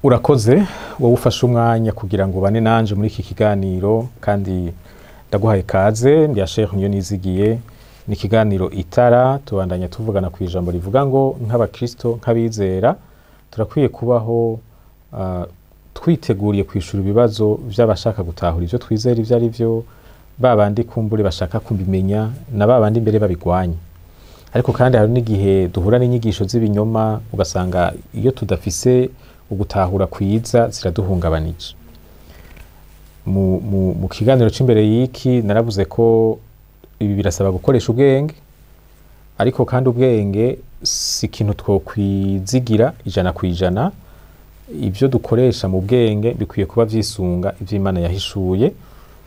Urakoze wowe ufashe umwanya kugira ngo bane nanje muri iki kiganiro kandi ndaguhaye kaze ndi Sheikh Niyonizigiye ni kiganiro itara tubandanya tuvugana ku ijambo rivuga ngo nk'abakristo nk'abizera turakwiye kubaho twiteguriye kwishura ibibazo by'abashaka gutahura ivyo twizera ivyo ari byo babandi kumbure bashaka kubimenya na babandi imbere babigwanye. Ariko kandi hari n'igihe duhura n'inyigisho z'ibinyoma ugasanga iyo tudafise ugutahura kwiza ziraduhungabanije. Mu kiganiro c'imbere yiki naravuze ko ibi birasaba gukoresha ubwenge, ariko kandi ubwenge si ikintu twokwizigira ijana kwijana. Ivyo dukoresha mu bwenge bikwiye kuba vyisunga ivy'Imana yahishuye,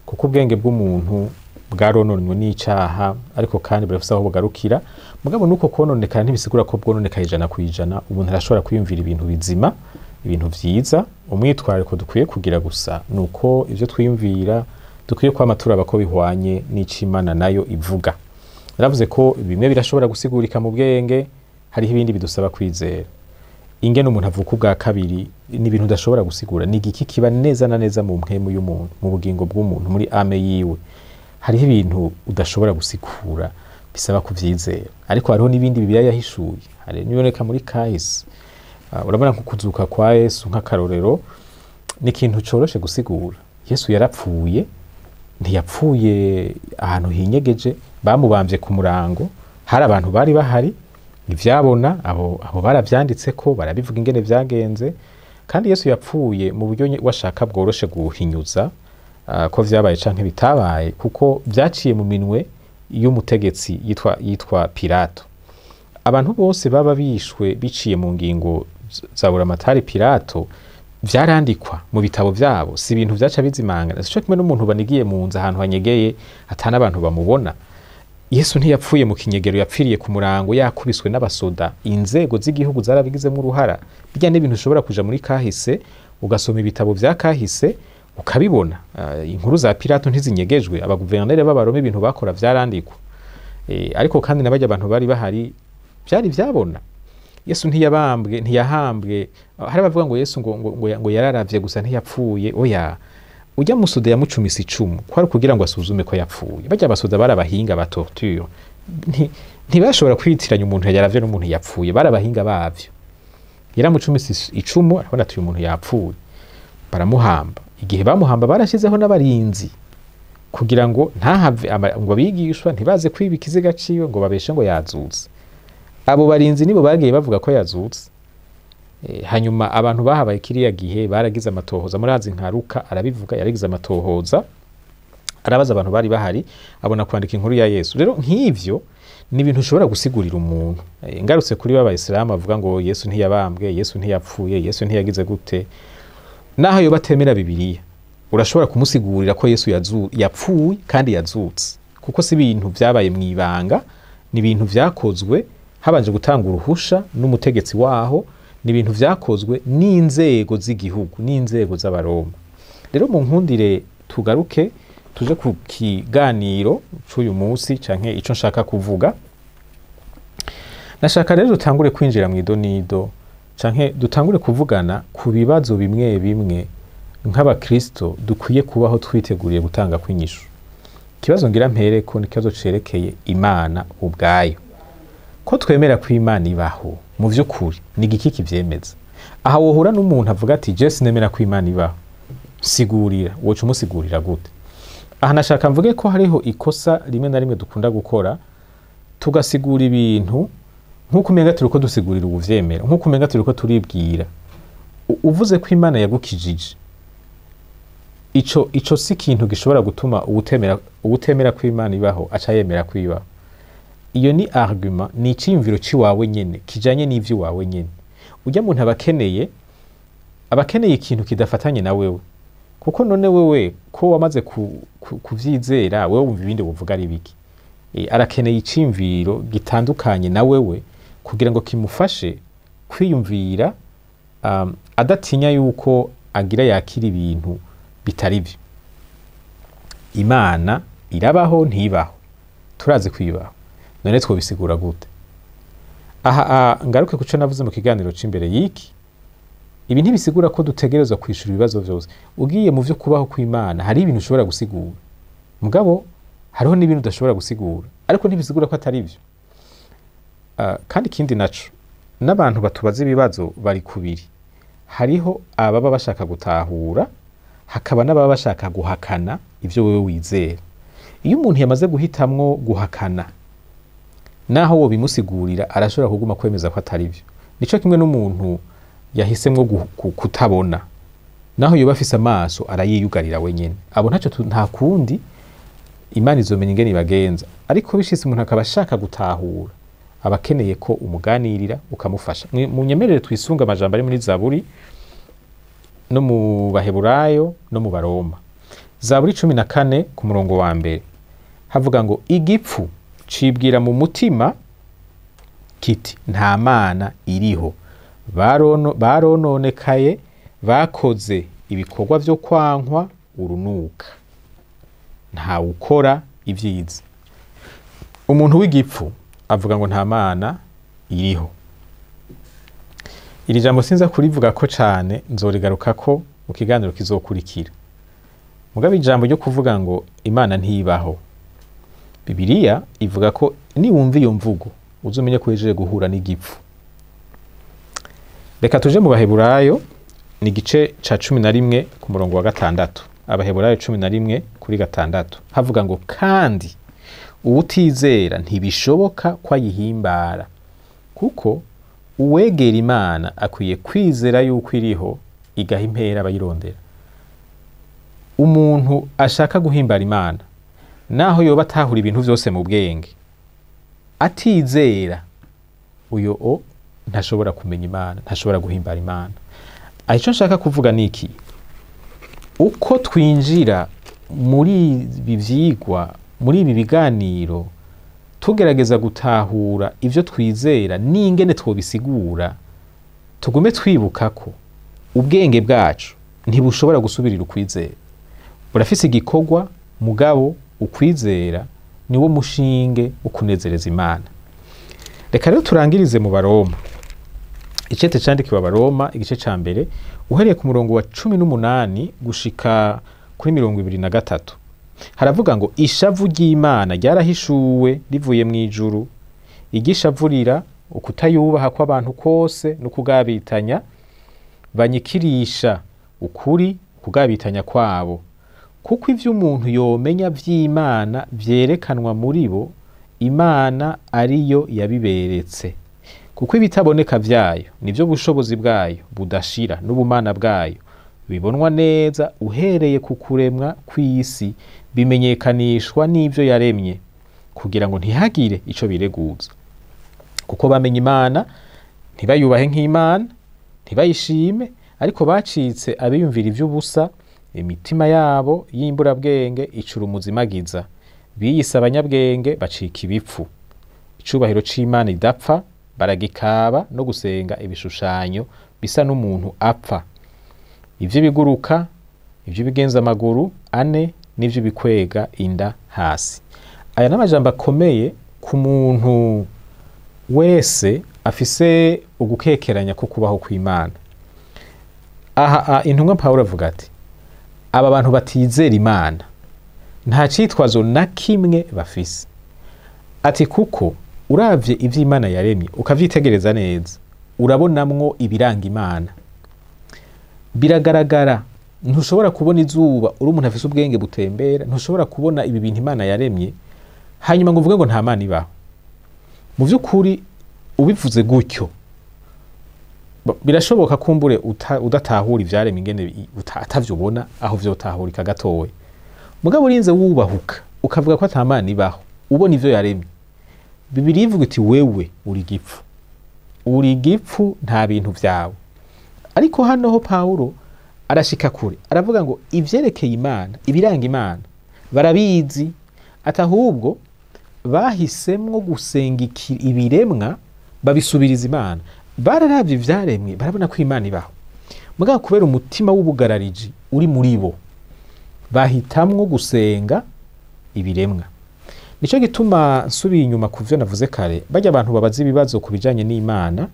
kuko ubwenge bw'umuntu bwarononwe n'icaha, ariko kandi burafise aho bugarukira. Mugabo nuko kononekana ntibisigura ko bwononekaye ijana kwijana. Umuntu arashobora kwiyumvira ibintu bizima, ibintu vyiza. Umwitwariko dukwiye kugira gusa nuko ivyo twiyumvira dukwiye kwama turaba ko bihwanye n'ic'Imana nayo ivuga. Naravuze ko bimwe birashobora gusigurika mu bwenge, hariho ibindi bidusaba kwizera. Ingene umuntu avuka ubwa kabiri ni ibintu udashobora gusigura. Ni igiki kiba neza na neza mu mpemu y'umuntu, mu bugingo bw'umuntu, muri ame yiwe. Hariho ibintu udashobora gusigura bisaba kuvyizera. Ariko hariho n'ibindi Bibiliya yahishuye. Hari niboneka muri kahise. Urabona nko kuzuka kwa Yesu nk'akarorero ni ikintu coroshe gusigura. Yesu yarapfuye, ntiyapfuye ahantu hinyegeje, bamubambye ku murango, hari abantu bari bahari ivyabona, abo baravyanditse ko barabivuga ingene vyagenze. Kandi Yesu yapfuye mu buryo washaka bworoshe guhinyuza ko vyabaye canke bitabaye, kuko vyaciye mu minwe y'umutegetsi yitwa Pilato. Abantu bose baba bishwe biciye mu ngingo za Buramatari Pilato vyarandikwa mu bitabo vyabo, si ibintu vyaca bizimangana. Sico kimwe n'umuntu banigiye mu nzu ahantu hanyegeye atana abantu bamubona. Yesu ntiyapfuye mu kinyegero, yapfiriye ku murango yakubiswe n'abasoda. Inzego z'igihugu zarabigizemo uruhara. Bijya n'ibintu ushobora kuja muri kahise ugasoma ibitabo vya kahise ukabibona. Inkuru za Pilato ntizinyegejwe, abaguverneri b'abarome ibintu bakora vyarandikwa. Ariko kandi nabajya abantu bari bahari byari vyabona. Yesu ntiyahambwe. Hari bavuga ngo Yesu ngo yararavye gusa ntiyapfuye. Oya, ujya musude yamucumisa icumu kwari kugira ngo asuzume ko yapfuye. Bajya abasoda barabahinga ba torture, ntibashobora kwitiranya umuntu yaravye n'umuntu yapfuye. Barabahinga bavyo. Yaramucumisa icumu arabona ati uyu muntu yapfuye, baramuhamba. Igihe bamuhamba barashizeho n'abarinzi kugira ngo ntahave ngo abigishwa ntibaze kwiba ikiziga ciwe ngo babeshe ngo yazutse. Abo barinzi nibo bagiye bavuga ko yazutse. Hanyuma abantu bahabaye kiriya gihe baragize amatohoza. Murazi nka Luka arabivuga, yaragize amatohoza arabaza abantu bari bahari, abona kwandika inkuru ya Yesu. Rero nk'ivyo ni ibintu ushobora gusigurira umuntu. Ngarutse kuri b'Abayisilamu bavuga ngo Yesu ntiyabambwe, Yesu ntiyapfuye, Yesu ntiyagize gute. Naho yo batemera Bibiliya, urashobora kumusigurira ko Yesu yapfuye kandi yazutse, kuko si ibintu vyabaye mwibanga, ni ibintu vyakozwe habanje gutanga uruhusha n'umutegetsi waho, ni ibintu vyakozwe n'inzego z'igihugu, n'inzego z'abaroma. Rero mu nkundire tugaruke tuje ku kiganiro c'uyu munsi canke ico nshaka kuvuga. Nashaka rero dutangure kwinjira mu idonido canke dutangure kuvugana ku bibazo bimwe bimwe nk'abakristo dukwiye kubaho twiteguriye gutanga kwinyishu. Kibazo ngira mpereko ni kibazo cerekeye Imana ubwayo. Ko twemera ko Imana ibaho mu vy'ukuri ni igiki kivyemeza? Aha wohura n'umuntu avuga ati je sinemera ko Imana ibaho, sigurira. Woca umusigurira gute? Aha nashaka mvuge ko hariho ikosa rimwe na rimwe dukunda gukora, tugasigura ibintu nkuko umenga turiko dusigurira ubuvyemera, nkuko umenga turiko turibwira. Uvuze ko Imana yagukijije, ico si ikintu gishobora gutuma ubutemera ko Imana ibaho aca yemera ko ibaho. Iyo ni argument, ni iciyumviro ciwawe nyene kijanye n'ivyo wawe nyene. Ujya muntu abakeneye ikintu kidafatanye na wewe, kuko none wewe ko wamaze kuvyizera wewe wumva ibindi buvuga ari biki. Arakeneye iciyumviro gitandukanye na wewe kugira ngo kimufashe kwiyumvira adatinya yuko agira yakira ibintu bitari byo. Imana irabaho ntibaho, turazi kwibaho. None twobisigura gute? Aha ngaruke kuco navuze mu kiganiro c'imbere yiki. ibi ntibisigura ko dutegerezwa kwishura ibibazo vyose. Ugiye mu vyo kubaho kw'Imana hari ibintu ushobora gusigura, mugabo hariho n'ibintu udashobora gusigura, ariko ntibisigura ko atari byo. Kandi ikindi naco, n'abantu batubaza ibibazo bari kubiri. Hariho ababa bashaka gutahura, hakaba n'ababa bashaka guhakana ivyo wewe wizera. Iyo umuntu yamaze guhitamwo guhakana, naho wo bimusigurira arashobora kuguma kwemeza ko atari byo. Nico kimwe n'umuntu yahisemwo kutabona, naho yoba afise amaso arayiyugarira wenyene. Abo nta kundi Imana izomenya ingene ibagenza, ariko bishitse umuntu akaba ashaka gutahura, abakeneye ko umuganirira ukamufasha. Mu nyemerere twisunga amajambo ari muri Zaburi no mu Baheburayo no mu Baroma. Zaburi 14 ku murongo wa mbere havuga ngo igipfu cibwira mu mutima kiti nta Mana iriho, barononekaye bakoze ibikorwa vyo kwankwa urunuka, nta ukora ivyiza. Umuntu w'igipfu avuga ngo nta Mana iriho. Iri jambo sinza kurivuga ko cane, nzorigaruka ko mu kiganiro kizokurikira. Mugabe ijambo ryo kuvuga ngo Imana ntibaho, Bibiliya ivuga ko niwumva iyo mvugo uzumenye ko yejeje guhura n'igipfu. Reka tuje mu Baheburayo, ni igice ca 11 ku murongo wa 6. Abaheburayo 11 kuri 6 havuga ngo kandi uwutizera ntibishoboka ko ayihimbara, kuko uwegera Imana akwiye kwizera yuko iriho igaha impera abayirondera. Umuntu ashaka guhimbara Imana, naho yoba atahura ibintu vyose mu bwenge, atizera, uyo ntashobora kumenya Imana, ntashobora guhimbara Imana. Ico nshaka kuvuga niki, uko twinjira muri ibi vyigwa, muri ibi biganiro, tugerageza gutahura ivyo twizera n'ingene twobisigura, tugume twibuka ko ubwenge bwacu ntibushobora gusubirira ukwizera. Burafise igikorwa, mugabo ukwizera niwo mushinge ukunezereza Imana. Reka rero turangirize mu Baroma. Icete candikiwe Abaroma igice ca mbere uhereye ku murongo wa 18 gushika kuri 23. Haravuga ngo ishavu ry'Imana ryarahishuwe rivuye mu ijuru, igishavurira ukutayubaha kw'abantu kose no kugabitanya, banyikirisha ukuri kugabitanya kwabo. Kuko ivyo umuntu yomenya vy'Imana vyerekanwa muri bo, Imana ariyo yabiberetse. Kuko ibitaboneka vyayo nivyo bushobozi bwayo budashira n'ubumana bwayo bibonwa neza uhereye ku kuremwa kw'isi, bimenyekanishwa n'ivyo yaremye, kugira ngo ntihagire ico bireguza. Kuko bamenye Imana ntibayubahe nk'Imana, ntibayishime, ariko bacitse abiyumvira ivy'ubusa, imitima yabo y'imburabwenge icura umuzimagiza, biyise abanyabwenge bacika ibipfu. Icubahiro c'Imana idapfa baragikaba no gusenga ibishushanyo bisa n'umuntu apfa, ivyo biguruka, ivyo bigenza amaguru ane, n'ivyo bikwega inda hasi. Aya n'amajambo akomeye ku muntu wese afise ugukekeranya ko kubaho kw'Imana. Aha intumwa Pawulo avuga ati aba bantu batizera Imana nta citwazo na kimwe bafise. Ati kuko uravye ivyo Imana yaremye ukavyitegereza neza, urabonamwo ibiranga Imana. Biragaragara, ntushobora kubona izuba uri umuntu afise ubwenge butembera, ntushobora kubona ibi bintu Imana yaremye hanyuma ngo uvuge ngo nta Mana ibaho. Mu vy'ukuri ubivuze gutyo birashoboka kumbure udatahura ivyaremye ingene atavyubona aho vyotahurika gatoya. Mugabo urinze wubahuka ukavuga ko ata Mana ibaho, ubona ivyo yaremye, Bibiliya ivuga iti wewe uri igipfu, uri igipfu, nta bintu vyawe. Ariko hano ho Pawulo arashika kure, aravuga ngo ivyerekeye Imana, ibiranga Imana barabizi, atahubwo bahisemwo gusenga ibiremwa babisubiriza Imana. Bararavye ivyaremwe barabona ko Imana ibaho, mugabo kubera umutima w'ubugarariji uri muri bo bahitamwo gusenga ibiremwa. Nico gituma nsubiye inyuma kuvyo navuze kare, bajya abantu babaza ibibazo kubijanye n'Imana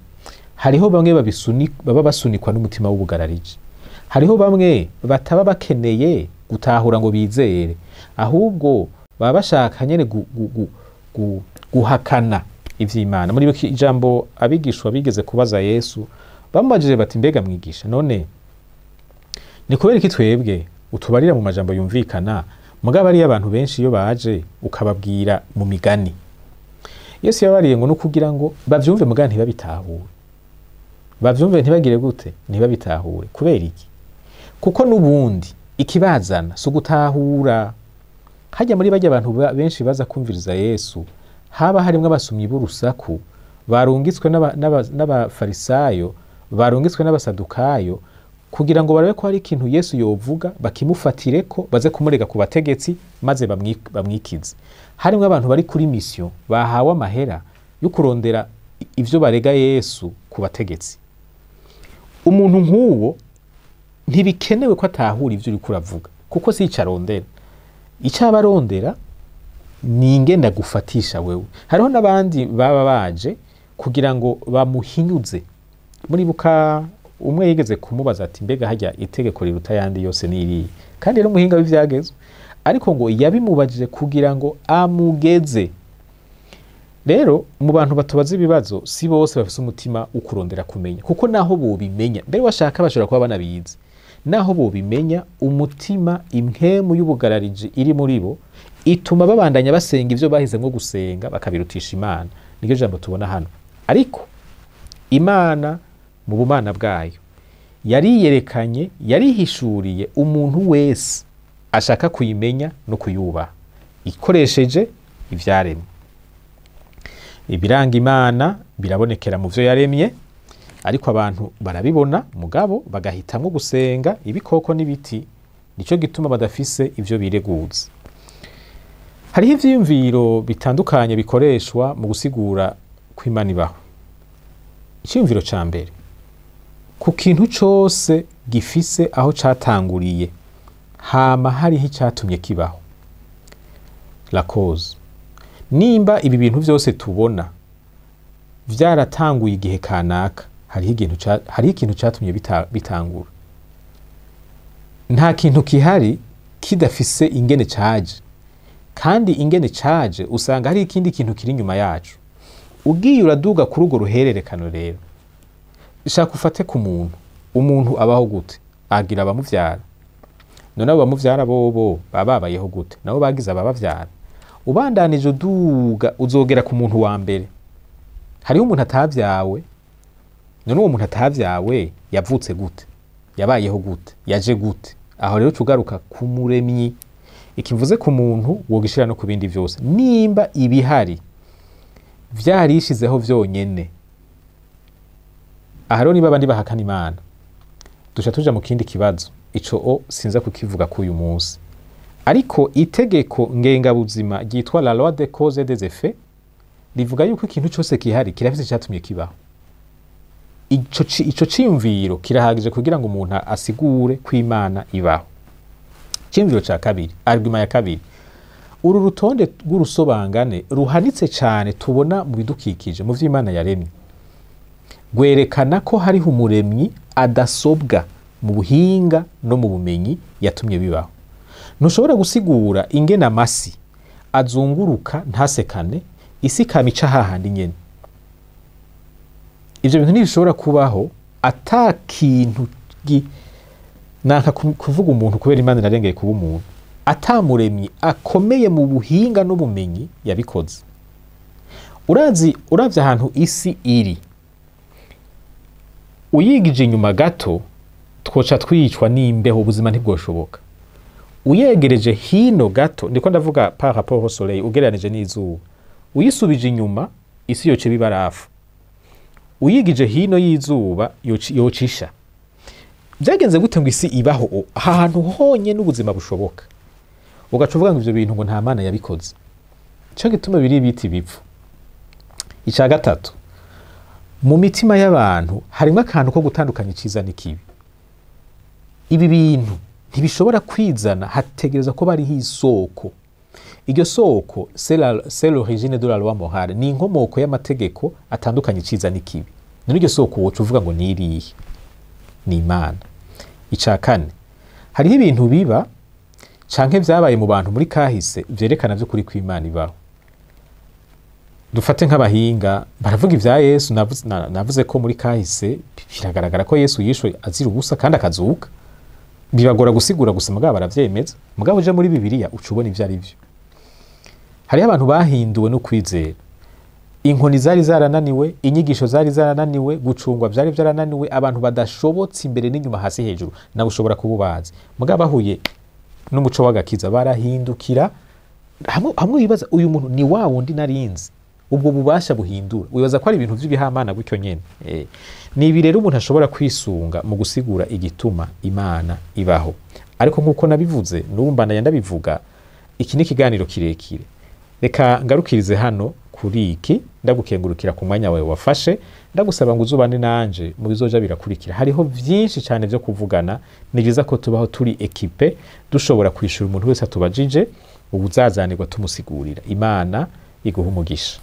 hariho bamwe baba basunikwa n'umutima w'ubugarariji, hariho bamwe bataba bakeneye gutahura ngo bizere, ahubwo baba bashaka nyene guhakana ivy'Imana. Muri ijambo abigishwa bigeze kubaza Yesu, bamubajije bati mbega mwigisha, none ni kubera iki twebwe utubarira mu majambo yumvikana, mugabo ari abantu benshi iyo baje ukababwira mu migani? Yesu yabariye ngo no kugira ngo bavyumve mugabo ntibabitahure, bavyumve ntibagire gute, ntibabitahure. Kubera iki? Kuko nubundi ikibazana so gutahura. Hajya muri bajya abantu benshi baza kumviriza Yesu, haba harimwe abasumyi b'urusaku barungitswe n'abafarisayo, barungitswe n'abasadukayo, kugira ngo barabe ko hari ikintu Yesu yovuga bakimufatireko, baze kumurega ku bategetsi maze bamwikize. Harimwe abantu bari kuri mission, bahawe amahera yo kurondera ivyo barega Yesu ku bategetsi. Umuntu nk'uwo ntibikenewe ko atahura ivyo uri kuravuga, kuko si icarondera. Icabarondera ni ingenda gufatisha wewe. Hariho n'abandi baba baje kugira ngo bamuhinyuze. Muri buka umwe yigeze kumubaza ati mbega hajya itegeko riruta yandi yose niri, kandi rero muhinga w'ivyagezwe, ariko ngo yabimubajije kugira ngo amugeze. Rero mu bantu batubaza ibibazo si bose bafise umutima ukurondera kumenya, kuko naho bo bimenya mbere washaka bashobora kuba banabizi, naho bo bimenya umutima impwemu y'ubugarariji iri muri bo ituma babandanya basenga ivyo bahizemwo gusenga bakabirutisha Imana. Niryo jambo tubona hano. Ariko Imana mu bumana bwayo yariyerekanye, yarihishuriye umuntu wese ashaka kuyimenya no kuyubaha ikoresheje ivyaremwe. Ibiranga Imana birabonekera mu vyo yaremye, ariko abantu barabibona mugabo bagahitamwo gusenga ibikoko n'ibiti. Nico gituma badafise ivyo bireguza. Hariho ivyiyumviro bitandukanye bikoreshwa mu gusigura ko Imana ibaho. Icyumviro ca mbere, ku kintu cose gifise aho catanguriye hama hariho icatumye kibaho. La cause. Nimba ibi bintu vyose tubona vyaratanguye igihe kanaka, hariho ikintu catumye bitangura. Nta kintu kihari kidafise ingene caje, kandi ingene caje usanga hari ikindi kintu kiri nyuma yacu. Ugiye uraduga kuri urwo ruhererekano rero, shaka ufate ku muntu. Umuntu abaho gute? Agira abamuvyara. None abo bamuvyara bobo bababayeho gute? Nabo bagize ababavyara. Ubandanije uduga uzogera ku muntu wa mbere. Hariho umuntu atavyawe. None uwo muntu atavyawe yavutse gute? Yabayeho gute? Yaje gute? Aho rero tugaruka ku muremyi. Ikivuze ku muntu wogishira no ku bindi vyose. Nimba ibihari vyarishizeho vyonyene, aha rero niba abandi bahakana Imana, dusha tuja mu kindi kibazo. Ico sinza kukivuga ku uyu munsi, ariko itegeko ngengabuzima ryitwa la loi des causes et des effets rivuga yuko ikintu cyose kihari kirafise icyatumye kibaho. Ico ciyumviro kirahagije kugira ngo umuntu asigure ko Imana ibaho. Ciyumviro ca kabiri, argument ya kabiri, uru rutonde rw'urusobangane ruhanitse cyane tubona mu bidukikije, mu vy'Imana yaremye, gwerekana ko hariho umuremyi adasobwa mu buhinga no mu bumenyi yatumye bibaho. Ntushobora gusigura ingena amasi azunguruka ntasekane, isi kamica hahandi nyene. Ivyo bintu ntibishobora kubaho ata kintu nanka kuvuga umuntu, kubera Imana narengeye kuba umuntu, atamuremyi akomeye mu buhinga n'ubumenyi yabikoze. Uravye ahantu isi iri, uyigije inyuma gato twoca twicwa n'imbeho, ubuzima ntibwoshoboka. Uyegereje hino gato, ndiko ndavuga par rapport au soleil, ugereranije n'izuba, uyisubije inyuma isi yoce bibarafu. Uyigije hino y'izuba yocisha. Byagenze gute ngo isi ibaho ahantu honye n'ubuzima bushoboka? Ugaca uvuga ngo ivyo bintu ngo nta Mana yabikoze. Ico gituma biri biti bipfu. Ica gatatu, mu mitima y'abantu harimo akantu ko gutandukanya iciza n'ikibi. Ibi bintu ntibishobora kwizana, hategereza ko bariho isoko. Iryo soko c'est l'origine de la loi morale, ni inkomoko y'amategeko atandukanye iciza n'ikibi. none iryo soko woca uvuga ngo nirihe? Ni Imana. Ica kane, hariho ibintu biba canke vyabaye mu bantu muri kahise vyerekana vy'ukuri ko Imana ibaho. Dufate nk'abahinga baravuga ivya Yesu, navuze ko muri kahise biragaragara ko Yesu yishwe azira ubusa kandi akazuka, bibagora gusigura gusa mugabo baravyemeza, mugabo uje muri Bibiliya uca ubona ivyo ari vyo. Hariho abantu bahinduwe no kwizera, inkoni zari zarananiwe, inyigisho zari zarananiwe, gucungwa vyari vyarananiwe, abantu badashobotse imbere n'inyuma hasi hejuru nawe ushobora kububaza, mugabo bahuye n'umuco w'agakiza barahindukira. Hamwe wibaza uyu muntu ni wa wundi narinzi, ubwo bubasha buhindura, wibaza ko ari ibintu vy'ibihamana gutyo nyene. Ni ibi rero umuntu ashobora kwisunga mu gusigura igituma Imana ibaho. Ariko nk'uko nabivuze n'ubumbana ndabivuga, iki ni ikiganiro kirekire, reka ngarukirize hano kuri iki. Ndagukengurukira ku mwanya wawe wafashe, ndagusaba ngo uzubane nanje mu bizoja birakurikira. Hariho vyinshi cyane vyo kuvugana, ni byiza ko tubaho turi ekipe, dushobora kwishura umuntu wese atubajije, ubuzazanirwa tumusigurira. Imana iguha umugisha.